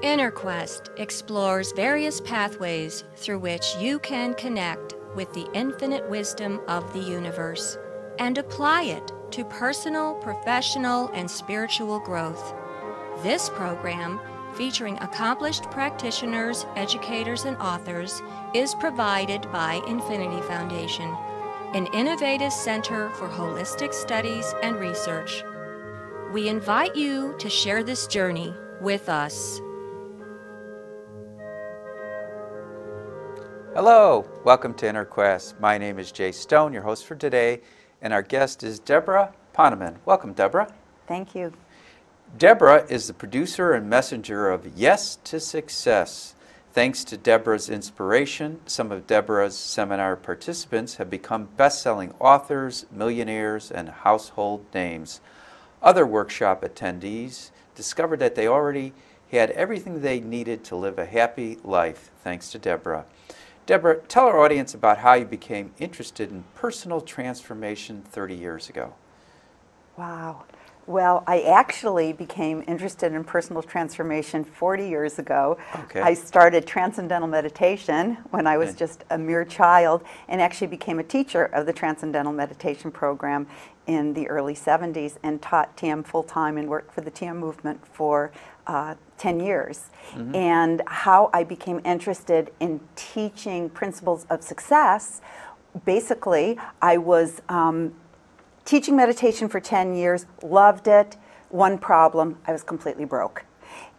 InnerQuest explores various pathways through which you can connect with the infinite wisdom of the universe and apply it to personal, professional, and spiritual growth. This program, featuring accomplished practitioners, educators, and authors, is provided by Infinity Foundation, an innovative center for holistic studies and research. We invite you to share this journey with us. Hello, welcome to InnerQuest. My name is Jay Stone, your host for today, and our guest is Debra Poneman. Welcome, Debra. Thank you. Debra is the producer and messenger of Yes to Success. Thanks to Debra's inspiration, some of Debra's seminar participants have become best-selling authors, millionaires, and household names. Other workshop attendees discovered that they already had everything they needed to live a happy life, thanks to Debra. Debra, tell our audience about how you became interested in personal transformation 30 years ago. Wow. Well, I actually became interested in personal transformation 40 years ago. Okay. I started transcendental meditation when I was just a mere child and actually became a teacher of the transcendental meditation program in the early 70s and taught TM full-time and worked for the TM movement for 10 years. Mm-hmm. And how I became interested in teaching principles of success, basically I was teaching meditation for 10 years, loved it. One problem, I was completely broke.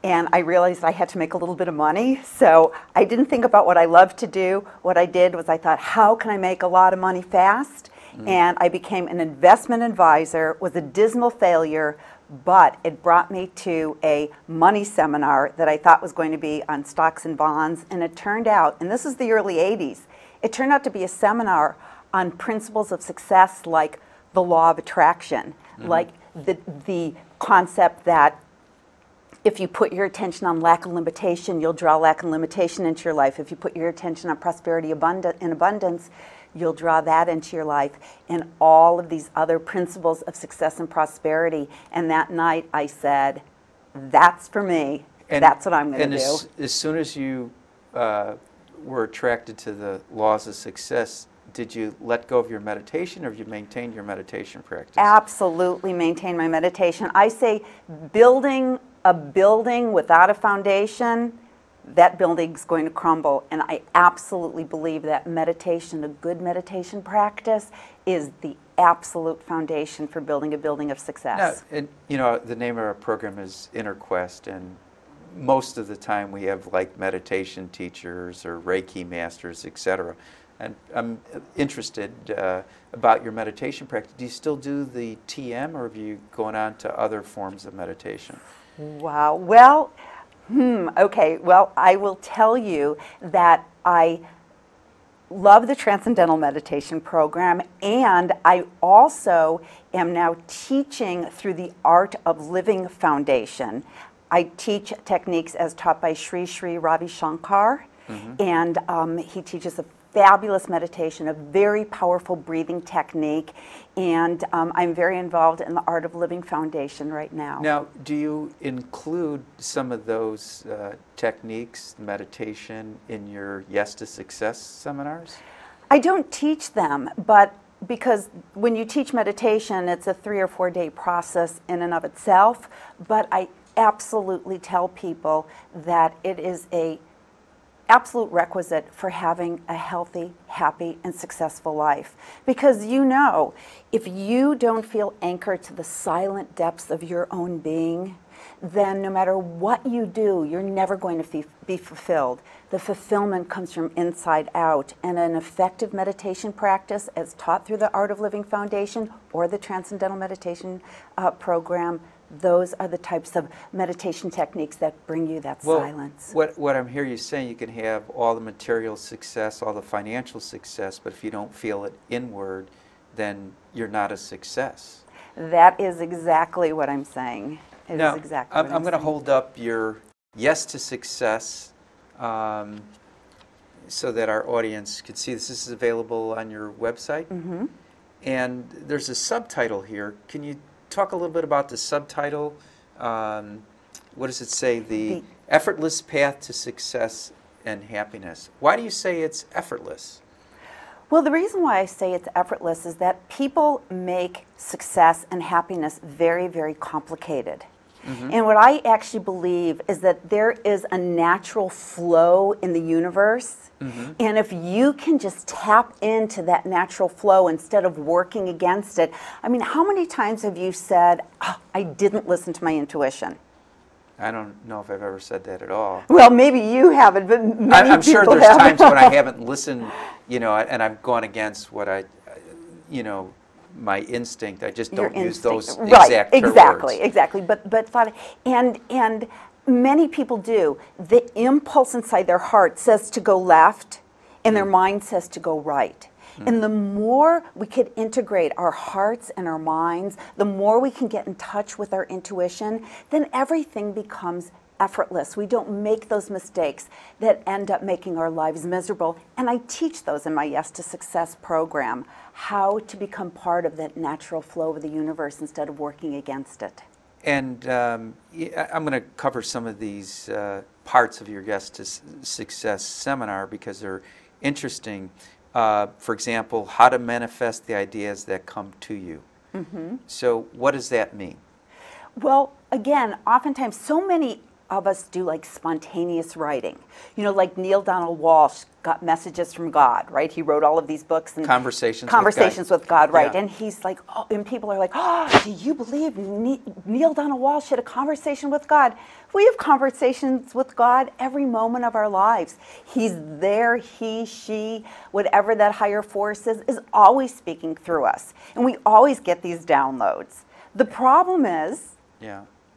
And I realized I had to make a little bit of money, so I didn't think about what I loved to do. What I did was I thought, how can I make a lot of money fast? And I became an investment advisor, was a dismal failure, but it brought me to a money seminar that I thought was going to be on stocks and bonds, and it turned out, and this is the early 80s, it turned out to be a seminar on principles of success like the law of attraction, like the concept that if you put your attention on lack and limitation, you'll draw lack and limitation into your life. If you put your attention on prosperity and abundance, you'll draw that into your life, and all of these other principles of success and prosperity. And that night I said, that's for me. That's what I'm going to do. As soon as you were attracted to the laws of success, did you let go of your meditation, or have you maintained your meditation practice? Absolutely maintain my meditation. I say building a building without a foundation, that building's going to crumble. And I absolutely believe that meditation, a good meditation practice, is the absolute foundation for building a building of success. Now, and, you know, the name of our program is InnerQuest, and most of the time we have like meditation teachers or Reiki masters, etc. And I'm interested about your meditation practice. Do you still do the TM, or have you gone on to other forms of meditation? Wow. Well, okay. Well, I will tell you that I love the Transcendental Meditation program, and I also am now teaching through the Art of Living Foundation. I teach techniques as taught by Sri Sri Ravi Shankar, and he teaches a fabulous meditation, a very powerful breathing technique, and I'm very involved in the Art of Living Foundation right now. Now, do you include some of those techniques, meditation, in your Yes to Success seminars? I don't teach them, but because when you teach meditation, it's a 3 or 4 day process in and of itself, but I absolutely tell people that it is a absolute requisite for having a healthy, happy, and successful life. Because you know, if you don't feel anchored to the silent depths of your own being, then no matter what you do, you're never going to be fulfilled. The fulfillment comes from inside out, and an effective meditation practice, as taught through the Art of Living Foundation or the Transcendental Meditation program, those are the types of meditation techniques that bring you that silence. What I'm hearing you saying, you can have all the material success, all the financial success, but if you don't feel it inward, then you're not a success. That is exactly what I'm saying. Now, exactly I'm going to hold up your Yes to Success so that our audience could see this. This is available on your website. And there's a subtitle here. Can you talk a little bit about the subtitle? what does it say? The effortless path to success and happiness. Why do you say it's effortless? Well, the reason why I say it's effortless is that people make success and happiness very, very complicated. And what I actually believe is that there is a natural flow in the universe. And if you can just tap into that natural flow instead of working against it. I mean, how many times have you said, oh, I didn't listen to my intuition? I don't know if I've ever said that at all. Well, maybe you haven't, but many I'm sure people there's have. times when I haven't listened, you know, and I've gone against what I, you know, my instinct. I just don't use those exact words. Exactly. But thought, and many people do. The impulse inside their heart says to go left, and their mind says to go right. And the more we could integrate our hearts and our minds, the more we can get in touch with our intuition, then everything becomes effortless. We don't make those mistakes that end up making our lives miserable. And I teach those in my Yes to Success program, how to become part of that natural flow of the universe instead of working against it. And I'm going to cover some of these parts of your Yes to Success seminar because they're interesting. For example, how to manifest the ideas that come to you. So what does that mean? Well, again, oftentimes so many of us do like spontaneous writing. You know, like Neil Donald Walsh got messages from God, right? He wrote all of these books and Conversations with God, right? Yeah. And he's like, oh, and people are like, oh, do you believe Neil Donald Walsh had a conversation with God? We have conversations with God every moment of our lives. He's there, he, she, whatever that higher force is always speaking through us. And we always get these downloads. The problem is,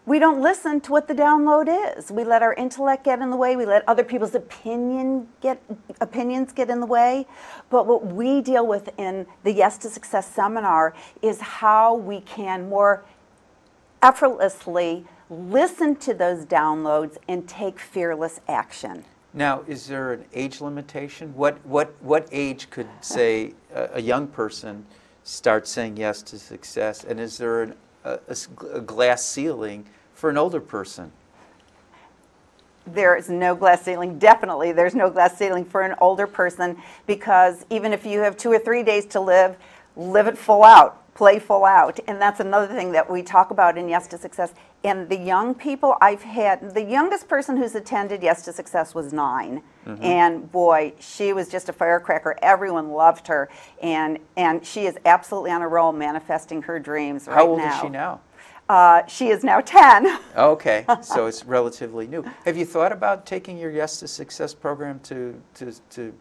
we don't listen to what the download is. We let our intellect get in the way. We let other people's opinions get in the way. But what we deal with in the Yes to Success seminar is how we can more effortlessly listen to those downloads and take fearless action. Now, is there an age limitation? What age could, say, a young person start saying yes to success? And is there a glass ceiling for an older person? There is no glass ceiling. Definitely, there's no glass ceiling for an older person, because even if you have 2 or 3 days to live it full out, play full out. And that's another thing that we talk about in Yes to Success. And the young people I've had, the youngest person who's attended Yes to Success was 9. And boy, she was just a firecracker. Everyone loved her. And she is absolutely on a roll manifesting her dreams right now. How old is she now? She is now 10. Okay, so it's relatively new. Have you thought about taking your Yes to Success program to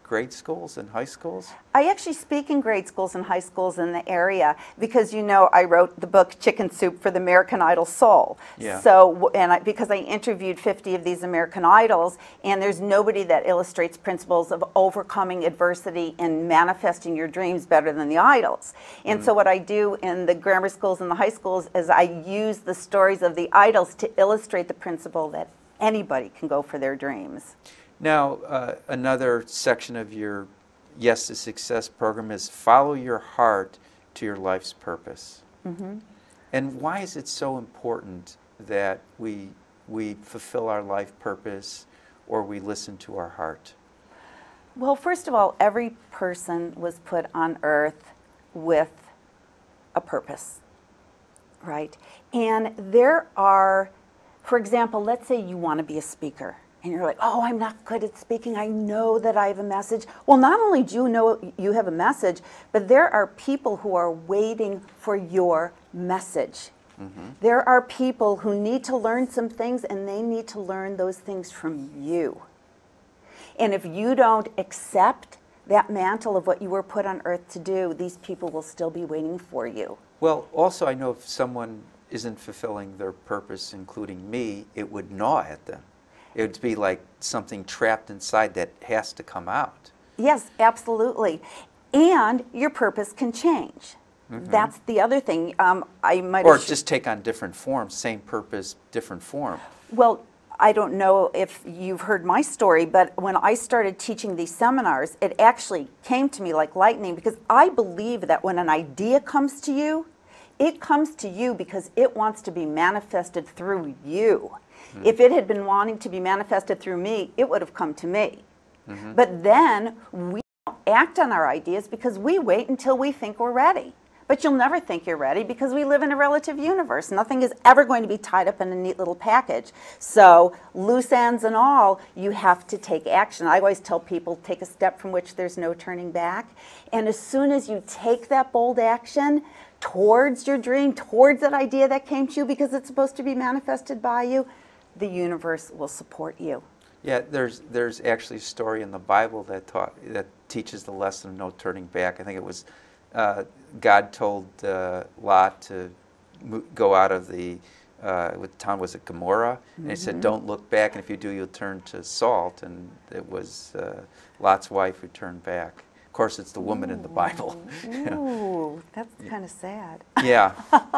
grade schools and high schools? I actually speak in grade schools and high schools in the area because, you know, I wrote the book Chicken Soup for the American Idol Soul. Yeah. So, because I interviewed 50 of these American Idols, and there's nobody that illustrates principles of overcoming adversity and manifesting your dreams better than the idols. And so what I do in the grammar schools and the high schools is I use the stories of the idols to illustrate the principle that anybody can go for their dreams. Now, another section of your Yes to Success program is follow your heart to your life's purpose. And why is it so important that we fulfill our life purpose or we listen to our heart? Well, first of all, every person was put on earth with a purpose, right? And there are, for example, let's say you want to be a speaker. And you're like, oh, I'm not good at speaking. I know that I have a message. Well, not only do you know you have a message, but there are people who are waiting for your message. There are people who need to learn some things, and they need to learn those things from you. And if you don't accept that mantle of what you were put on earth to do, these people will still be waiting for you. Well, also I know if someone isn't fulfilling their purpose, including me, it would gnaw at them. It would be like something trapped inside that has to come out. Yes, absolutely. And your purpose can change. That's the other thing. Or just take on different forms, same purpose, different form. Well, I don't know if you've heard my story, but when I started teaching these seminars, it actually came to me like lightning, because I believe that when an idea comes to you, it comes to you because it wants to be manifested through you. If it had been wanting to be manifested through me, it would have come to me. But then we don't act on our ideas because we wait until we think we're ready. But you'll never think you're ready because we live in a relative universe. Nothing is ever going to be tied up in a neat little package. So loose ends and all, you have to take action. I always tell people, take a step from which there's no turning back. And as soon as you take that bold action towards your dream, towards that idea that came to you because it's supposed to be manifested by you, the universe will support you. Yeah, there's actually a story in the Bible that teaches the lesson of no turning back. I think it was God told Lot to go out of what town was it, Gomorrah? And he said, don't look back, and if you do, you'll turn to salt. And it was Lot's wife who turned back. Of course, it's the woman in the Bible. Ooh, that's kind of sad. Yeah,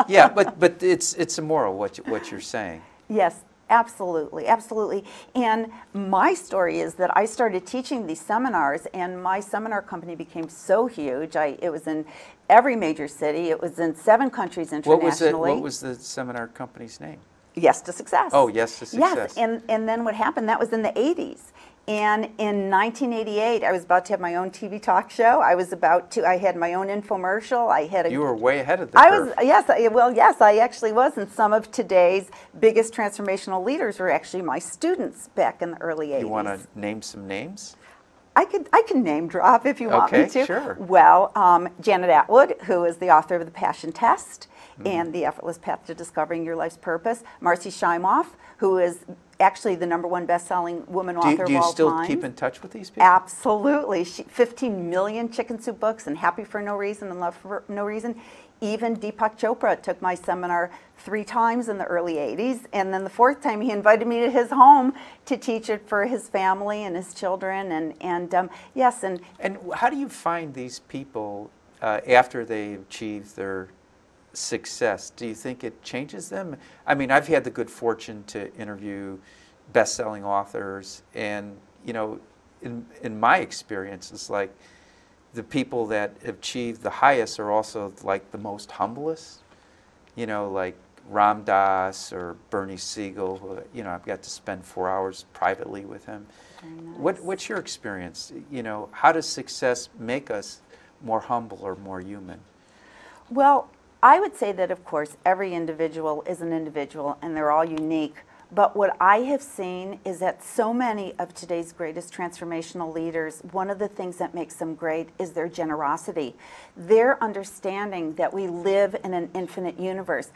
yeah, but it's immoral what you're saying. Yes. Absolutely, absolutely. And my story is that I started teaching these seminars, and my seminar company became so huge. It was in every major city. It was in 7 countries internationally. What was the seminar company's name? Yes to Success. Oh, Yes to Success. Yes, and then what happened, that was in the 80s. And in 1988, I was about to have my own TV talk show. I had my own infomercial. You were way ahead of the curve. Yes, I actually was. And some of today's biggest transformational leaders were actually my students back in the early 80s. You want to name some names? I can name drop if you want me to. Okay, sure. Well, Janet Atwood, who is the author of The Passion Test and The Effortless Path to Discovering Your Life's Purpose. Marcy Shimoff, who is actually the #1 best-selling woman author of all time. Do you still keep in touch with these people? Absolutely. 15 million Chicken Soup books and Happy for No Reason and Love for No Reason. Even Deepak Chopra took my seminar 3 times in the early 80s, and then the 4th time he invited me to his home to teach it for his family and his children. Yes. And how do you find these people after they achieve their success? Do you think it changes them? I mean, I've had the good fortune to interview best-selling authors, and in my experience, it's like the people that achieve the highest are also like the most humblest. Like Ram Dass or Bernie Siegel, who, I've got to spend 4 hours privately with him. Nice. What's your experience? How does success make us more humble or more human? Well, I would say that, of course, every individual is an individual, and they're all unique. But what I have seen is that so many of today's greatest transformational leaders, one of the things that makes them great is their generosity, their understanding that we live in an infinite universe.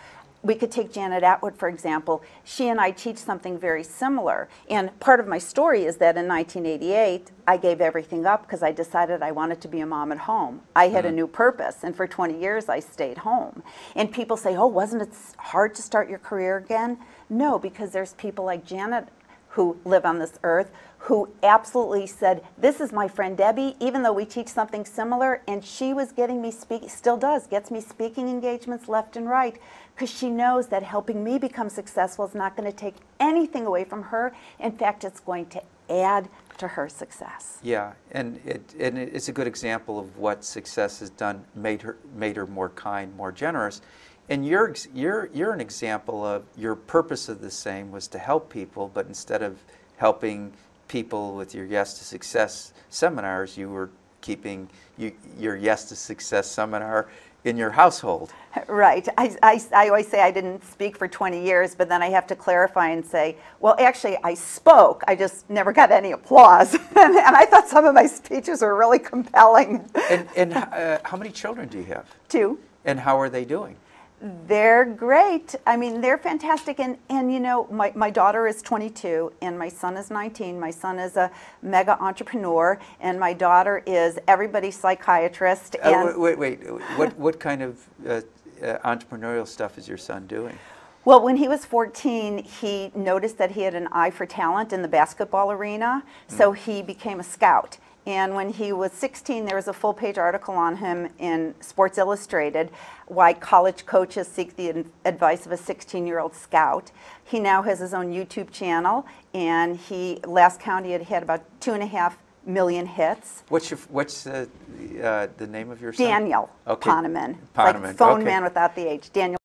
We could take Janet Atwood, for example. She and I teach something very similar. And part of my story is that in 1988, I gave everything up because I decided I wanted to be a mom at home. I had a new purpose, and for 20 years I stayed home. And people say, oh, wasn't it hard to start your career again? No, because there's people like Janet who live on this earth who absolutely said, this is my friend Debbie, even though we teach something similar, and she was getting me gets me speaking engagements left and right, because she knows that helping me become successful is not going to take anything away from her. In fact, it's going to add to her success. Yeah, and it's a good example of what success has done, made her more kind, more generous. And you're an example of your purpose of the same was to help people, but instead of helping people with your Yes to Success seminars, you were keeping your Yes to Success seminar in your household. Right. I always say I didn't speak for 20 years, but then I have to clarify and say, well, actually, I spoke. I just never got any applause. and I thought some of my speeches were really compelling. And how many children do you have? 2. And how are they doing? They're great. I mean, they're fantastic. And my daughter is 22 and my son is 19. My son is a mega entrepreneur and my daughter is everybody's psychiatrist. And Wait. What kind of entrepreneurial stuff is your son doing? Well, when he was 14, he noticed that he had an eye for talent in the basketball arena, so he became a scout. And when he was 16, there was a full-page article on him in Sports Illustrated, Why College Coaches Seek the Advice of a 16-Year-Old Scout. He now has his own YouTube channel, and last count, he had about 2.5 million hits. What's the name of your son? Daniel Poneman. Poneman. Like phone man without the H. Daniel